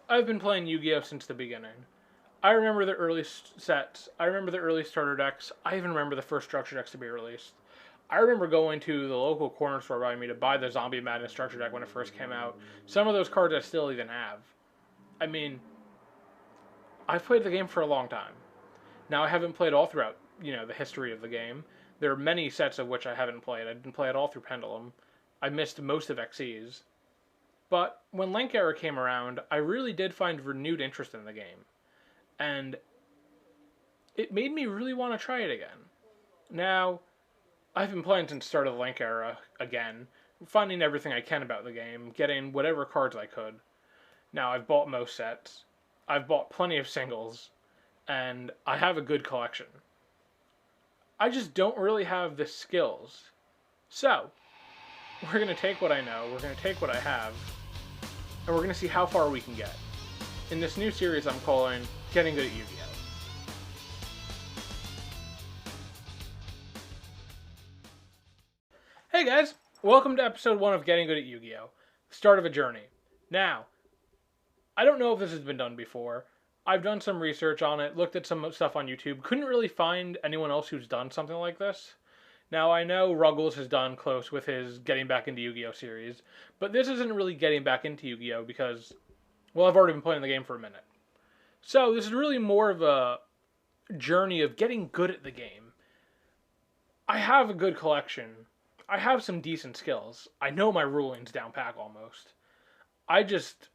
I've been playing Yu-Gi-Oh since the beginning. I remember the early sets. I remember the early starter decks. I even remember the first structure decks to be released. I remember going to the local corner store by me to buy the Zombie Madness structure deck when it first came out. Some of those cards I still even have. I mean, I've played the game for a long time. Now I haven't played all throughout, the history of the game. There are many sets of which I haven't played. I didn't play it all through Pendulum. I missed most of XE's. But when Link Era came around, I really did find renewed interest in the game. And it made me really want to try it again. Now, I've been playing since the start of the Link Era again, finding everything I can about the game, getting whatever cards I could. Now, I've bought most sets. I've bought plenty of singles, and I have a good collection. I just don't really have the skills. So, we're going to take what I know, we're going to take what I have, and we're going to see how far we can get. In this new series I'm calling Getting Good at Yu-Gi-Oh! Hey guys, welcome to episode 1 of Getting Good at Yu-Gi-Oh! Start of a journey. Now, I don't know if this has been done before. I've done some research on it, looked at some stuff on YouTube, couldn't really find anyone else who's done something like this. Now, I know Ruggles has done close with his Getting Back into Yu-Gi-Oh! Series, but this isn't really getting back into Yu-Gi-Oh! Because, well, I've already been playing the game for a minute. So, this is really more of a journey of getting good at the game. I have a good collection. I have some decent skills. I know my rulings down pack almost. I just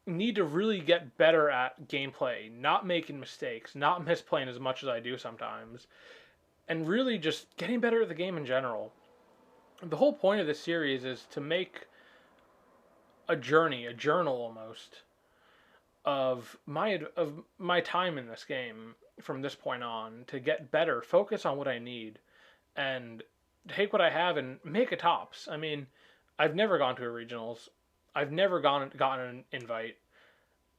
need to really get better at gameplay, not making mistakes, not misplaying as much as I do sometimes, and really just getting better at the game in general. The whole point of this series is to make a journey, a journal almost, of my time in this game from this point on to get better, focus on what I need, and take what I have and make a tops. I mean, I've never gone to a regionals. I've never gotten an invite.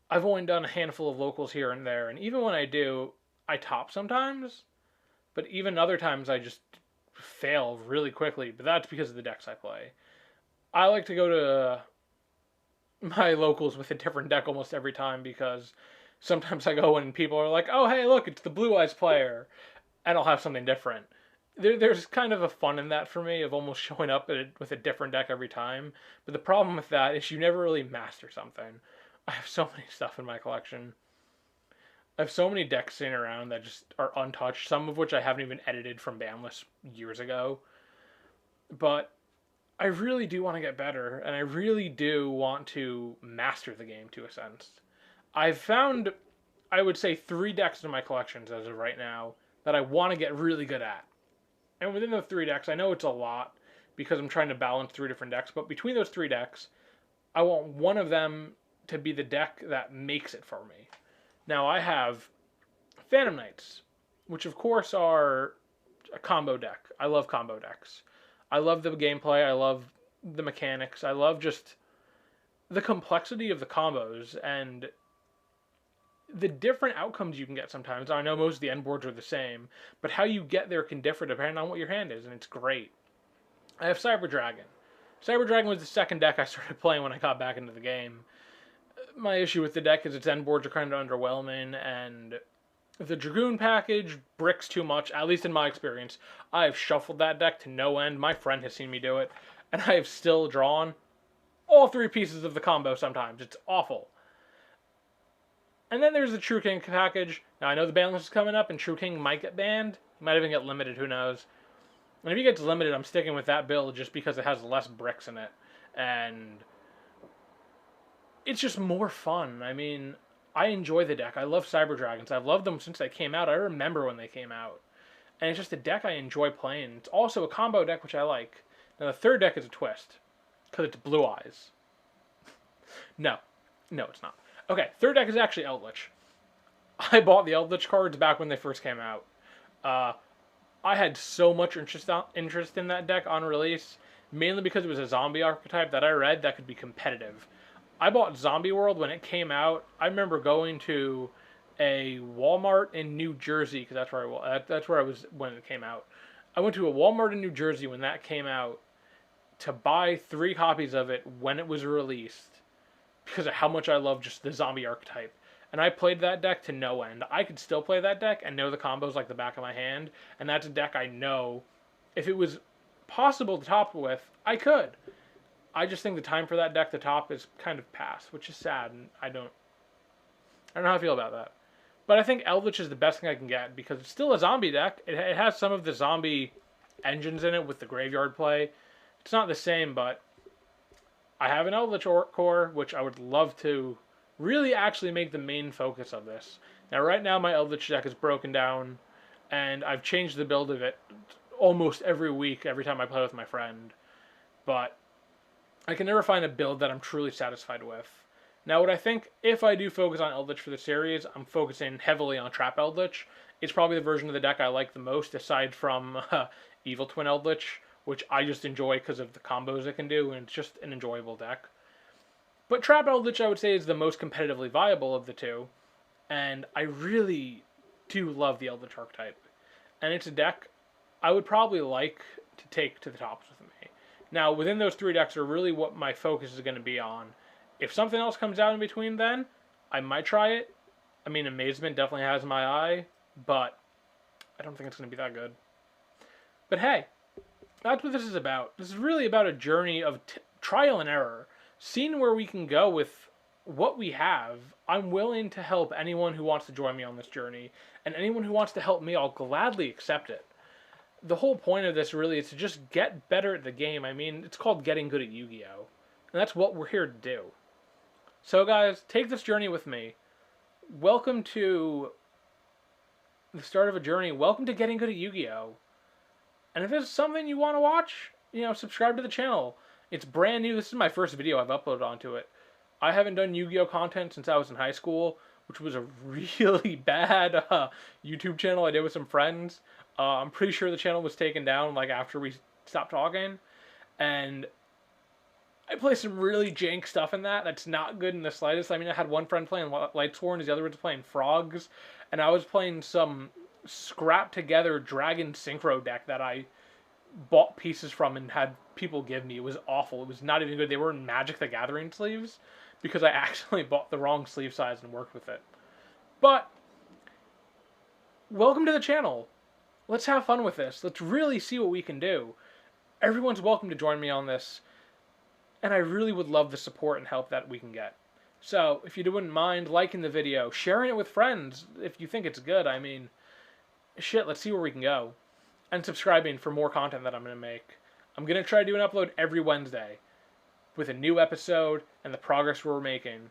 I've only done a handful of locals here and there, and even when I do, I top sometimes. But even other times, I just fail really quickly. But that's because of the decks I play. I like to go to my locals with a different deck almost every time because sometimes I go and people are like, "Oh, hey, look, it's the Blue Eyes player," and I'll have something different. There's kind of a fun in that for me of almost showing up with a different deck every time. But the problem with that is you never really master something. I have so many stuff in my collection. I have so many decks sitting around that just are untouched, some of which I haven't even edited from Banlist years ago. But I really do want to get better, and I really do want to master the game to a sense. I've found, I would say, 3 decks in my collections as of right now that I want to get really good at. And within those 3 decks, I know it's a lot because I'm trying to balance 3 different decks, but between those 3 decks, I want one of them to be the deck that makes it for me. Now, I have Phantom Knights, which of course are a combo deck. I love combo decks. I love the gameplay. I love the mechanics. I love just the complexity of the combos and the different outcomes you can get sometimes. I know most of the end boards are the same, but how you get there can differ depending on what your hand is, and it's great. I have Cyber Dragon. Cyber Dragon was the second deck I started playing when I got back into the game. My issue with the deck is its end boards are kind of underwhelming, and the Dragoon package bricks too much, at least in my experience. I have shuffled that deck to no end. My friend has seen me do it, and I have still drawn all 3 pieces of the combo sometimes. It's awful. And then there's the True King package. Now, I know the ban list is coming up, and True King might get banned. He might even get limited, who knows. And if he gets limited, I'm sticking with that build just because it has less bricks in it. And it's just more fun. I mean, I enjoy the deck. I love Cyber Dragons. I've loved them since they came out. I remember when they came out. And it's just a deck I enjoy playing. It's also a combo deck, which I like. Now, the third deck is a twist. Because it's Blue Eyes. No, it's not. Okay, third deck is actually Eldritch. I bought the Eldritch cards back when they first came out. I had so much interest in that deck on release, mainly because it was a zombie archetype that I read that could be competitive. I bought Zombie World when it came out. I remember going to a Walmart in New Jersey because that's where I was when it came out. I went to a Walmart in New Jersey when that came out to buy 3 copies of it when it was released. because of how much I love just the zombie archetype. And I played that deck to no end. I could still play that deck and know the combos like the back of my hand. And that's a deck I know if it was possible to top with, I could. I just think the time for that deck to top is kind of past, which is sad, and I don't know how I feel about that. But I think Eldritch is the best thing I can get because it's still a zombie deck. It has some of the zombie engines in it with the graveyard play. It's not the same, but I have an Eldritch core, which I would love to really actually make the main focus of this. Now, right now, my Eldritch deck is broken down, and I've changed the build of it almost every week, every time I play with my friend. But I can never find a build that I'm truly satisfied with. Now, what I think, if I do focus on Eldritch for the series, I'm focusing heavily on Trap Eldritch. It's probably the version of the deck I like the most, aside from Evil Twin Eldritch, which I just enjoy because of the combos it can do, and it's just an enjoyable deck. But Trap Eldritch, I would say, is the most competitively viable of the two, and I really do love the Eldritch archetype. And it's a deck I would probably like to take to the tops with me. Now, within those three decks are really what my focus is going to be on. If something else comes out in between then, I might try it. I mean, Amazement definitely has my eye, but I don't think it's going to be that good. But hey, that's what this is about. This is really about a journey of trial and error. Seeing where we can go with what we have. I'm willing to help anyone who wants to join me on this journey. And anyone who wants to help me, I'll gladly accept it. The whole point of this really is to just get better at the game. I mean, it's called getting good at Yu-Gi-Oh! And that's what we're here to do. So guys, take this journey with me. Welcome to the start of a journey. Welcome to getting good at Yu-Gi-Oh! And if this is something you want to watch, subscribe to the channel. It's brand new. This is my first video I've uploaded onto it. I haven't done Yu-Gi-Oh! Content since I was in high school, which was a really bad YouTube channel I did with some friends. I'm pretty sure the channel was taken down after we stopped talking. And I play some really jank stuff in that that's not good in the slightest. I mean, I had one friend playing Light Sworn, the other was playing Frogs, and I was playing some scrapped together Dragon Synchro deck that I bought pieces from and had people give me. It was awful. It was not even good. They were in Magic the Gathering sleeves because I actually bought the wrong sleeve size and worked with it. But welcome to the channel. Let's have fun with this. Let's really see what we can do. Everyone's welcome to join me on this. And I really would love the support and help that we can get. So, if you wouldn't mind liking the video, sharing it with friends if you think it's good. I mean, shit, let's see where we can go. And subscribing for more content that I'm going to make. I'm going to try to do an upload every Wednesday with a new episode and the progress we're making.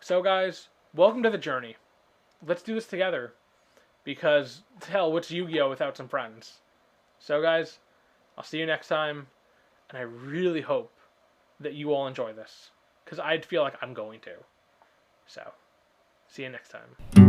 So guys, welcome to the journey. Let's do this together. Because, hell, what's Yu-Gi-Oh! Without some friends? So guys, I'll see you next time. And I really hope that you all enjoy this. Because I'd feel like I'm going to. So, see you next time.